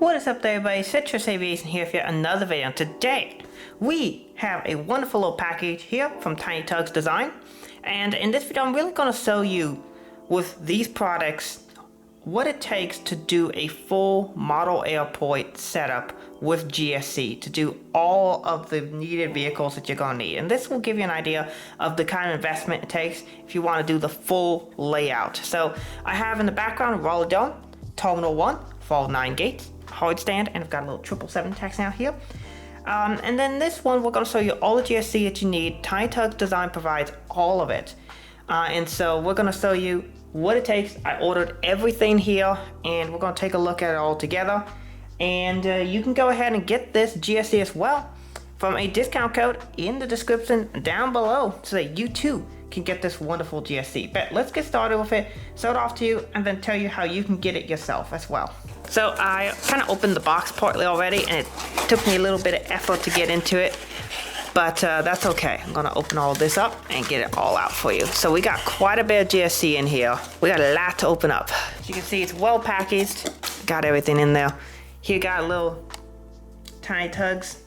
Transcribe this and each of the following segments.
What is up there, everybody? Citrus Aviation here for another video. Today we have a wonderful little package here from Tiny Tugs Design, and in this video I'm really going to show you with these products what it takes to do a full model airport setup with GSE, to do all of the needed vehicles that you're going to need. And this will give you an idea of the kind of investment it takes if you want to do the full layout. So I have in the background a roller dome, Terminal 1 for all 9 gates, hard stand, and I've got a little 777 taxi out here. And then this one, we're going to show you all the GSE that you need. Tiny Tugs Design provides all of it. And so we're going to show you what it takes. I ordered everything here, and we're going to take a look at it all together. And you can go ahead and get this GSE as well from a discount code in the description down below, so that you too can get this wonderful GSE. But let's get started with it, show it off to you, and then tell you how you can get it yourself as well. So I kind of opened the box partly already, and it took me a little bit of effort to get into it, but that's okay. I'm gonna open all this up and get it all out for you. So we got quite a bit of GSE in here. We got a lot to open up. As you can see, it's well packaged. Got everything in there. Here got a little Tiny Tugs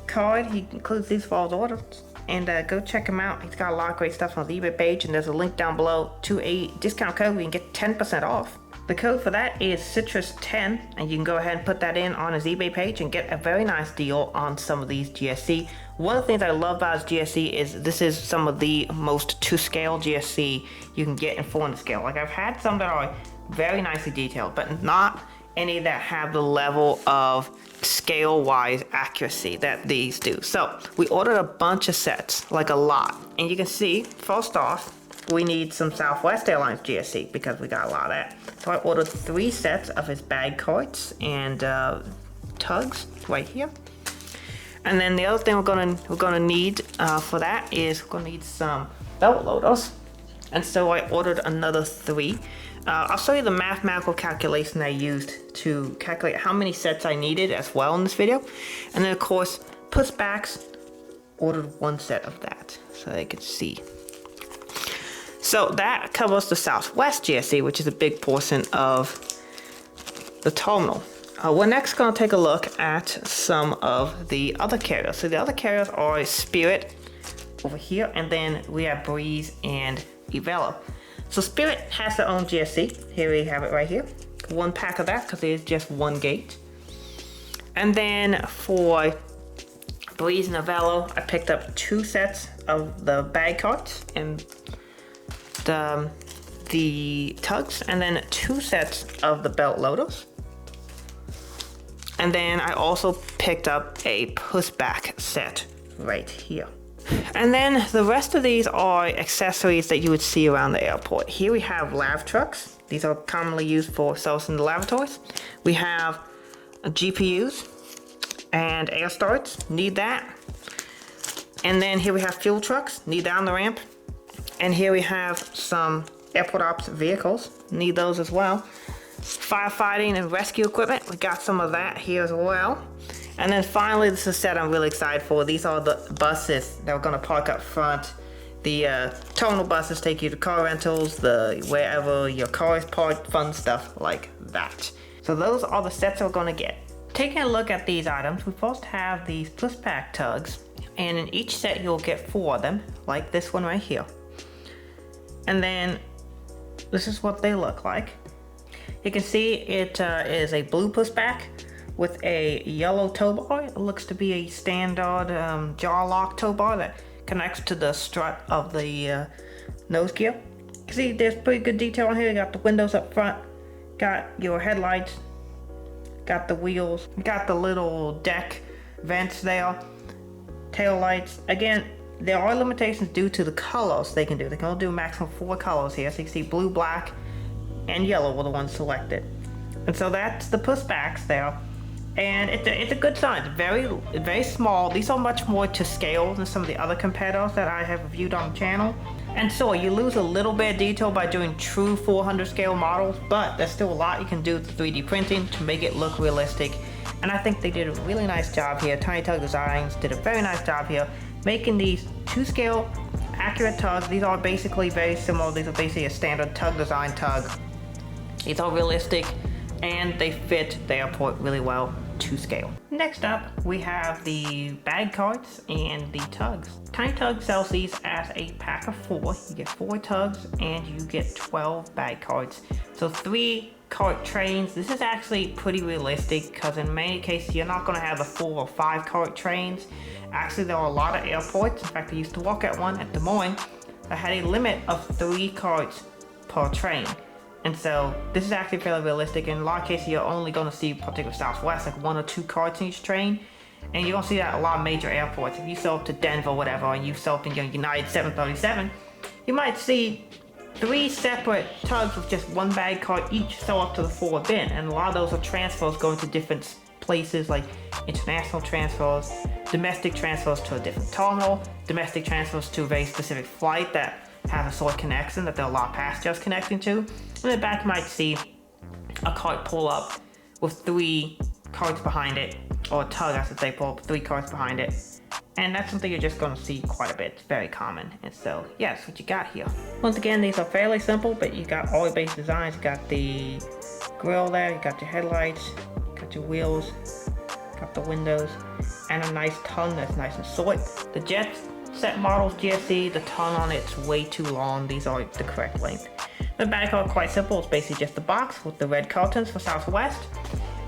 card. He includes these for all the orders. And go check him out. He's got a lot of great stuff on the eBay page, and there's a link down below to a discount code where you can get 10% off. The code for that is Citrus10, and you can go ahead and put that in on his eBay page and get a very nice deal on some of these GSE. One of the things I love about his GSE is this is some of the most to-scale GSE you can get in 400 scale. Like, I've had some that are very nicely detailed, but not any that have the level of scale-wise accuracy that these do. So we ordered a bunch of sets, like a lot. And you can see, first off, we need some Southwest Airlines GSE because we got a lot of that. So I ordered 3 sets of his bag carts and tugs right here. And then the other thing we're gonna need for that is we're gonna need some belt loaders. And so I ordered another 3. I'll show you the mathematical calculation I used to calculate how many sets I needed as well in this video. And then of course, pushbacks, ordered 1 set of that so they could see. So that covers the Southwest GSE, which is a big portion of the terminal. We're next going to take a look at some of the other carriers. So the other carriers are Spirit over here, and then we have Breeze and Evelo. So Spirit has their own GSE. Here we have it right here. 1 pack of that because it is just 1 gate. And then for Breeze and Evelo, I picked up 2 sets of the bag carts and the tugs, and then 2 sets of the belt loaders. And then I also picked up a pushback set right here. And then the rest of these are accessories that you would see around the airport. Here we have lav trucks. These are commonly used for servicing the lavatories. We have GPUs and air starts, need that. And then here we have fuel trucks, need that on the ramp. And here we have some airport ops vehicles, need those as well. Firefighting and rescue equipment, we got some of that here as well. And then finally, this is a set I'm really excited for. These are the buses that we're gonna park up front. The terminal buses take you to car rentals, wherever your car is parked, fun stuff like that. So those are the sets we're gonna get. Taking a look at these items, we first have these pushback tugs, and in each set you'll get 4 of them, like this one right here. And then this is what they look like. You can see it is a blue pushback with a yellow tow bar. It looks to be a standard jaw lock tow bar that connects to the strut of the nose gear. You can see there's pretty good detail on here. You got the windows up front, got your headlights, got the wheels, got the little deck vents there, tail lights. Again, there are limitations due to the colors they can do. They can only do a maximum 4 colors here. So you can see blue, black, and yellow were the ones selected. And so that's the pushbacks there. And it's a good size, very small. These are much more to scale than some of the other competitors that I have reviewed on the channel. And so you lose a little bit of detail by doing true 400 scale models, but there's still a lot you can do with 3D printing to make it look realistic. And I think they did a really nice job here. Tiny Tug Designs did a very nice job here, making these 2 scale accurate tugs. These are basically very similar. These are basically a standard tug design tug. These are realistic and they fit the airport really well to scale. Next up, we have the bag carts and the tugs. Tiny Tug sells these as a pack of 4. You get 4 tugs and you get 12 bag carts. So 3 cart trains. This is actually pretty realistic because in many cases you're not going to have the 4 or 5 cart trains. Actually, there are a lot of airports. In fact, I used to work at one at Des Moines that had a limit of 3 carts per train. And so this is actually fairly realistic. In a lot of cases, you're only going to see, particularly Southwest, like 1 or 2 carts in each train. And you're going to see that at a lot of major airports. If you sell up to Denver or whatever, and you sell up in your United 737, you might see 3 separate tugs with just 1 bag cart each sell up to the 4 bin. And a lot of those are transfers going to different places, like international transfers, domestic transfers to a different terminal, domestic transfers to a very specific flight that has a sort connection that there are a lot of passengers connecting to. In the back, you might see a cart pull up with 3 carts behind it, or a tug, I should say, pull up 3 carts behind it. And that's something you're just going to see quite a bit. It's very common. And so, yeah, that's what you got here. Once again, these are fairly simple, but you got all your basic designs. You got the grill there, you got your headlights, you got your wheels, got the windows, and a nice tongue that's nice and short. The jet set models GSE, the tongue on it's way too long. These are the correct length. The bag are quite simple. It's basically just a box with the red curtains for Southwest.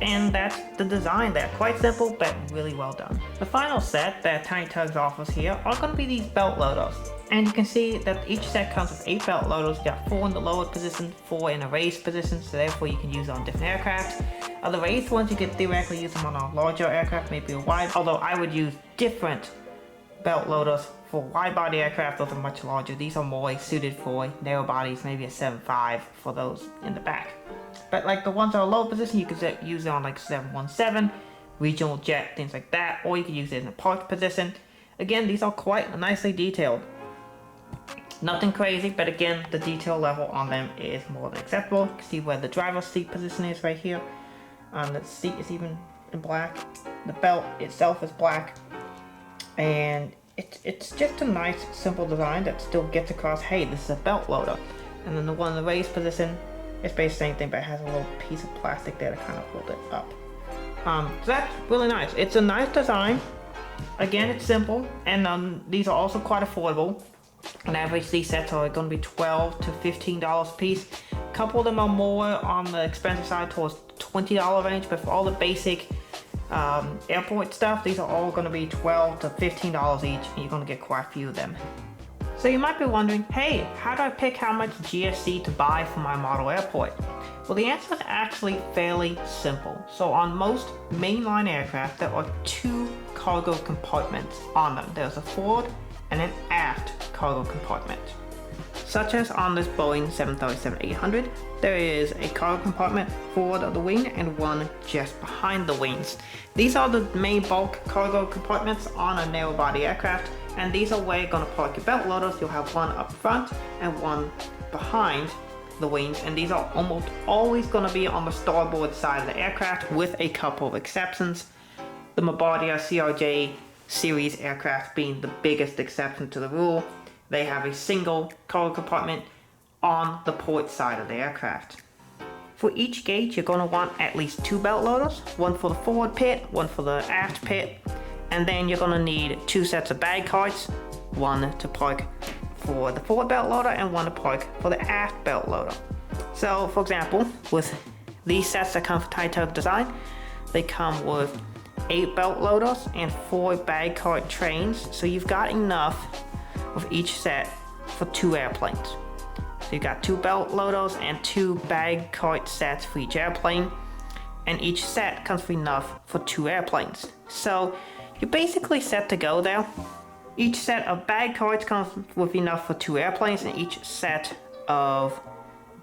And that's the design there. Quite simple, but really well done. The final set that Tiny Tugs offers here are going to be these belt loaders. And you can see that each set comes with 8 belt loaders. You got 4 in the lowered position, 4 in a raised position, so therefore you can use on different aircraft. The raised ones, you could theoretically use them on a larger aircraft, maybe a wide, although I would use different belt loaders for wide body aircraft. Those are much larger. These are more suited for narrow bodies, maybe a 7.5 for those in the back. But like the ones that are low position, you could use it on like 717, regional jet, things like that, or you could use it in a parked position. Again, these are quite nicely detailed. Nothing crazy, but again, the detail level on them is more than acceptable. You can see where the driver's seat position is right here. The seat is even in black. The belt itself is black. And it's just a nice, simple design that still gets across, hey, this is a belt loader. And then the one in the raised position, it's basically the same thing, but it has a little piece of plastic there to kind of hold it up. So that's really nice. It's a nice design. Again, it's simple, and these are also quite affordable. On average, these sets are going to be $12 to $15 a piece. A couple of them are more on the expensive side, towards $20 range, but for all the basic airport stuff, these are all going to be $12 to $15 each, and you're going to get quite a few of them. So you might be wondering, hey, how do I pick how much GSE to buy for my model airport? Well, the answer is actually fairly simple. So on most mainline aircraft, there are 2 cargo compartments on them. There's a forward and an aft cargo compartment. Such as on this Boeing 737-800, there is a cargo compartment forward of the wing and one just behind the wings. These are the main bulk cargo compartments on a narrow body aircraft, and these are where you're going to park your belt loaders. You'll have one up front and one behind the wings, and these are almost always going to be on the starboard side of the aircraft, with a couple of exceptions. The Bombardier CRJ series aircraft being the biggest exception to the rule. They have a single cargo compartment on the port side of the aircraft. For each gauge, you're going to want at least 2 belt loaders, one for the forward pit, one for the aft pit, and then you're going to need 2 sets of bag carts, one to park for the forward belt loader and one to park for the aft belt loader. So, for example, with these sets that come from Tiny Tug design, they come with 8 belt loaders and 4 bag cart trains, so you've got enough of each set for 2 airplanes. So you've got 2 belt loaders and 2 bag cart sets for each airplane, and each set comes with enough for 2 airplanes. So you're basically set to go there. Each set of bag carts comes with enough for 2 airplanes, and each set of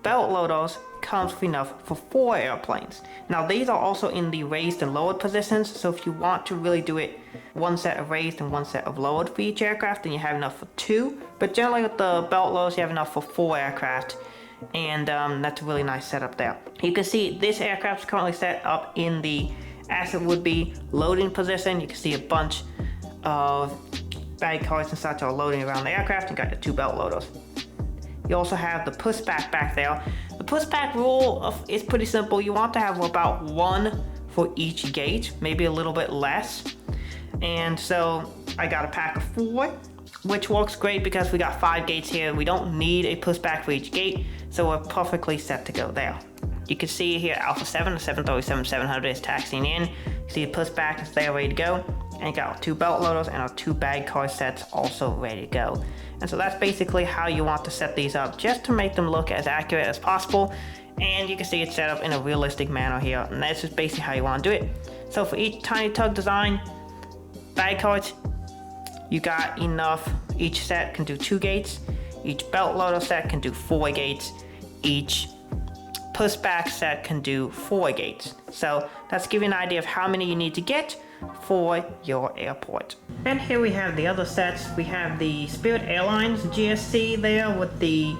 belt loaders comes with enough for 4 airplanes. Now these are also in the raised and lowered positions, so if you want to really do it 1 set of raised and 1 set of lowered for each aircraft, then you have enough for 2, but generally with the belt loaders you have enough for 4 aircraft, and that's a really nice setup there. You can see this aircraft is currently set up in the as it would be loading position. You can see a bunch of bag carts and such are loading around the aircraft, and got the 2 belt loaders. You also have the pushback back there. The pushback rule is pretty simple. You want to have about one for each gate, maybe a little bit less. And so I got a pack of 4, which works great because we got 5 gates here. We don't need a pushback for each gate, so we're perfectly set to go there. You can see here Alpha 7, the 737-700 is taxiing in. You see the pushback is there ready to go. And got our 2 belt loaders and our 2 bag card sets also ready to go. And so that's basically how you want to set these up, just to make them look as accurate as possible. And you can see it's set up in a realistic manner here, and that's just basically how you want to do it. So for each tiny tug design, bag cards, you got enough. Each set can do 2 gates. Each belt loader set can do 4 gates. Each pushback set can do 4 gates. So that's giving you an idea of how many you need to get for your airport. And here we have the other sets. We have the Spirit Airlines GSC there with the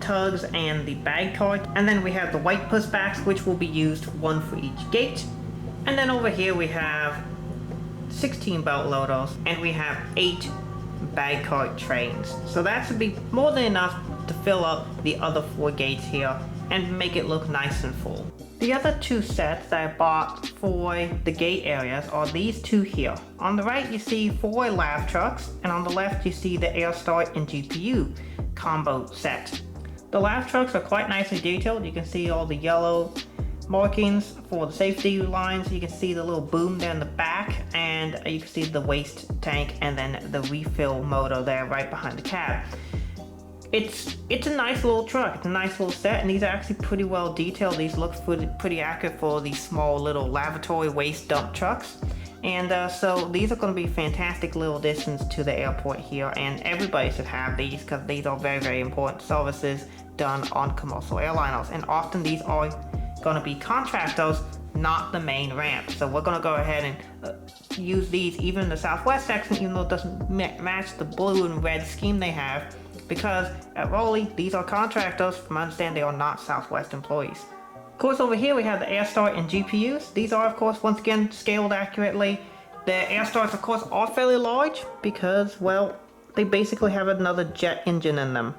tugs and the bag card. And then we have the white pushbacks, which will be used 1 for each gate. And then over here we have 16 belt loaders and we have 8 bag card trains. So that should be more than enough to fill up the other 4 gates here and make it look nice and full. The other 2 sets that I bought for the gate areas are these 2 here. On the right you see 4 lav trucks, and on the left you see the air start and GPU combo set. The lav trucks are quite nicely detailed. You can see all the yellow markings for the safety lines. You can see the little boom there in the back, and you can see the waste tank and then the refill motor there right behind the cab. It's a nice little truck. It's a nice little set, and these are actually pretty well detailed. These look pretty accurate for these small little lavatory waste dump trucks. And so these are going to be fantastic little additions to the airport here, and everybody should have these because these are very, very important services done on commercial airliners. And often these are going to be contractors, not the main ramp. So we're going to go ahead and use these even in the Southwest section, even though it doesn't match the blue and red scheme they have, because at Raleigh, these are contractors. From my understanding, they are not Southwest employees. Of course, over here we have the air start and GPUs. These are, of course, once again, scaled accurately. The air starts, of course, are fairly large because, well, they basically have another jet engine in them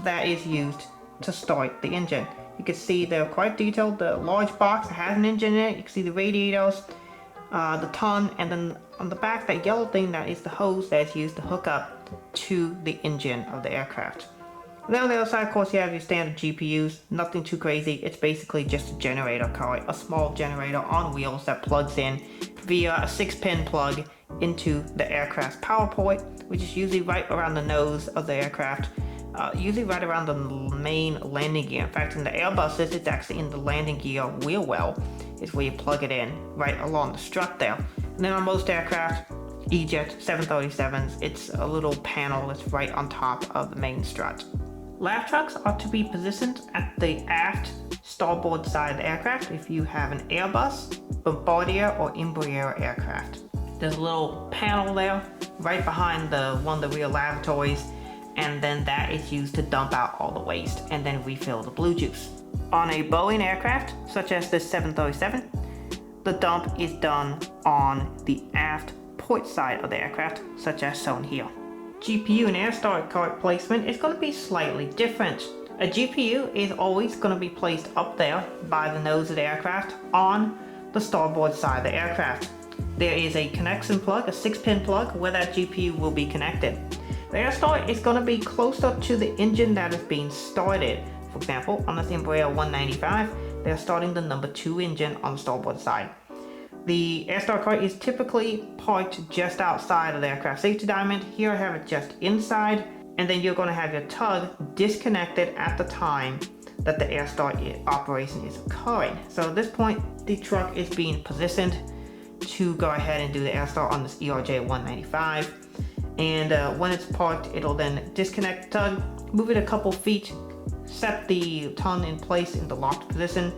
that is used to start the engine. You can see they're quite detailed. The large box has an engine in it. You can see the radiators, the ton, and then on the back, that yellow thing, that is the hose that's used to hook up to the engine of the aircraft. Then on the other side, of course, you have your standard GPUs. Nothing too crazy. It's basically just a generator card, a small generator on wheels that plugs in via a 6-pin plug into the aircraft's power port, which is usually right around the nose of the aircraft, usually right around the main landing gear. In fact, in the Airbuses, it's actually in the landing gear wheel well is where you plug it in, right along the strut there. And then on most aircraft, E-Jet 737s, it's a little panel that's right on top of the main strut. Lav trucks are to be positioned at the aft starboard side of the aircraft if you have an Airbus, Bombardier, or Embraer aircraft. There's a little panel there right behind one of the rear lavatories, and then that is used to dump out all the waste and then refill the blue juice. On a Boeing aircraft, such as the 737, the dump is done on the aft port side of the aircraft, such as shown here. GPU and air start card placement is going to be slightly different. A GPU is always going to be placed up there by the nose of the aircraft on the starboard side of the aircraft. There is a connection plug, a 6-pin plug, where that GPU will be connected. The air start is going to be closer to the engine that is being started. For example, on the Embraer 195, they're starting the number 2 engine on the starboard side. The air start card is typically parked just outside of the aircraft safety diamond. Here I have it just inside, and then you're going to have your tug disconnected at the time that the air start operation is occurring. So at this point, the truck is being positioned to go ahead and do the air start on this ERJ 195. And when it's parked, it'll then disconnect the tug, move it a couple feet, set the ton in place in the locked position,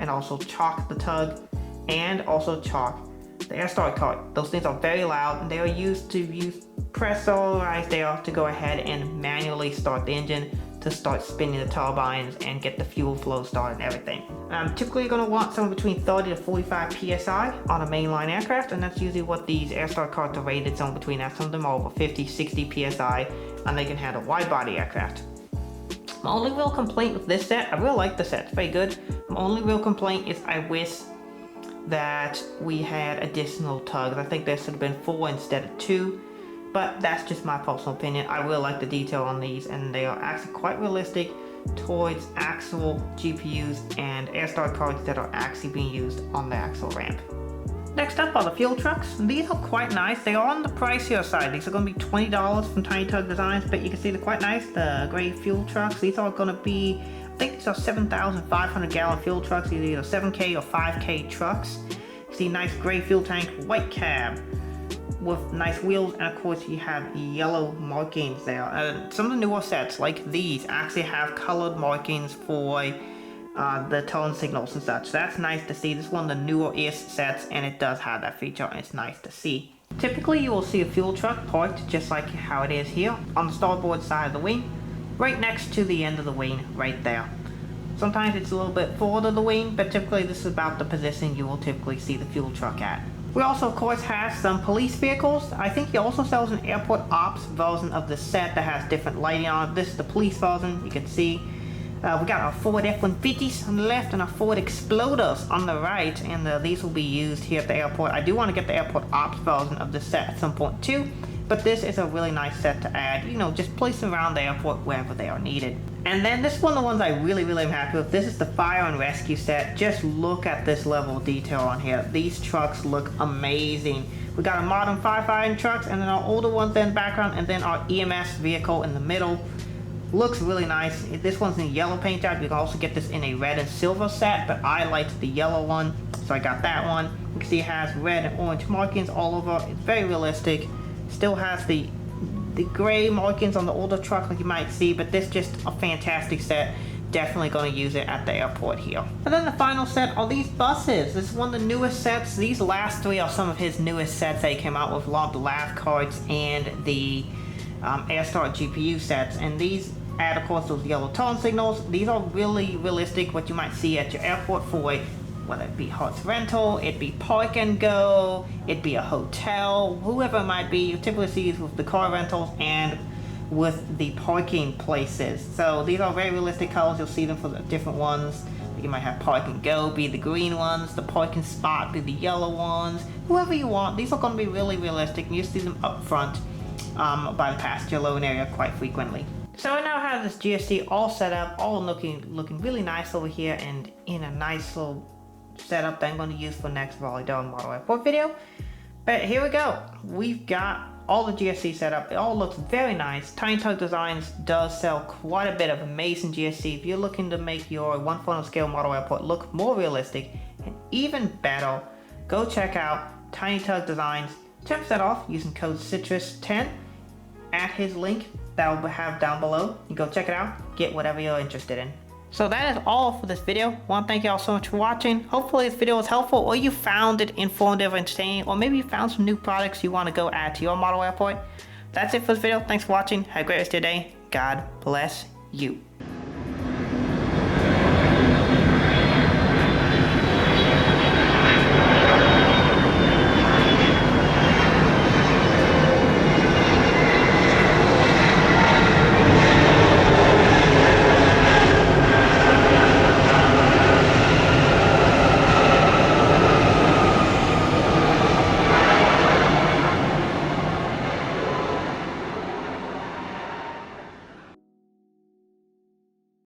and also chock the tug, and also chock the air start card. Those things are very loud, and they are used to use pressurized air to go ahead and manually start the engine to start spinning the turbines and get the fuel flow started and everything. Typically you're going to want somewhere between 30 to 45 psi on a mainline aircraft, and that's usually what these air start cards are rated, somewhere between that. Some of them are over 50, 60 psi, and they can handle wide body aircraft. My only real complaint with this set, I really like the set, it's very good. My only real complaint is I wish that we had additional tugs. I think there should have been 4 instead of 2, but that's just my personal opinion. I really like the detail on these, and they are actually quite realistic towards actual GPUs and AirStar cards that are actually being used on the actual ramp. Next up are the fuel trucks. These are quite nice. They are on the pricier side. These are going to be $20 from Tiny Tug Designs, but you can see they're quite nice. The gray fuel trucks. These are going to be, I think these are 7,500 gallon fuel trucks, either 7K or 5K trucks. You see nice gray fuel tank, white cab with nice wheels, and of course you have yellow markings there. Some of the newer sets like these actually have colored markings for the tone signals and such. That's nice to see. This is one of the newer-ish sets, and it does have that feature, and it's nice to see. Typically you will see a fuel truck parked just like how it is here on the starboard side of the wing, right next to the end of the wing right there. Sometimes it's a little bit forward of the wing, but typically this is about the position you will typically see the fuel truck at. We also of course have some police vehicles. I think he also sells an airport ops version of the set that has different lighting on it. This is the police version, you can see. We got our Ford F-150s on the left and our Ford Exploders on the right, and these will be used here at the airport. I do want to get the airport ops version of this set at some point too, but this is a really nice set to add, you know, just place them around the airport wherever they are needed. And then this is one of the ones I really am happy with. This is the fire and rescue set. Just look at this level of detail on here. These trucks look amazing. We got our modern firefighting trucks, and then our older ones in the background, and then our EMS vehicle in the middle. Looks really nice. This one's in yellow paint job. You can also get this in a red and silver set, but I liked the yellow one, so I got that one. You can see it has red and orange markings all over. It's very realistic. Still has the gray markings on the older truck like you might see, but this just a fantastic set. Definitely going to use it at the airport here. And then the final set are these buses. This is one of the newest sets. These last 3 are some of his newest sets that he came out with, along with the lav cards and the AirStar GPU sets, and these add of course those yellow tone signals. These are really realistic, what you might see at your airport for whether it be Hertz rental, it be park and go, it be a hotel, whoever it might be. You typically see these with the car rentals and with the parking places. So these are very realistic colors. You'll see them for the different ones. You might have park and go be the green ones, the parking spot be the yellow ones, whoever you want. These are going to be really realistic, and you see them up front by the passenger loading area quite frequently. So I now have this GSE all set up, all looking really nice over here, and in a nice little setup that I'm going to use for next Raleigh-Durham Model Airport video. But here we go. We've got all the GSE set up. It all looks very nice. Tiny Tug Designs does sell quite a bit of amazing GSE. If you're looking to make your 1/4 scale model airport look more realistic and even better, go check out Tiny Tug Designs. 10% off using code CITRUS10 at his link that I'll have down below. You go check it out, get whatever you're interested in. So that is all for this video. I want to thank you all so much for watching. Hopefully this video was helpful, or you found it informative or entertaining, or maybe you found some new products you want to go add to your model airport. That's it for this video. Thanks for watching. Have a great rest of your day. God bless you.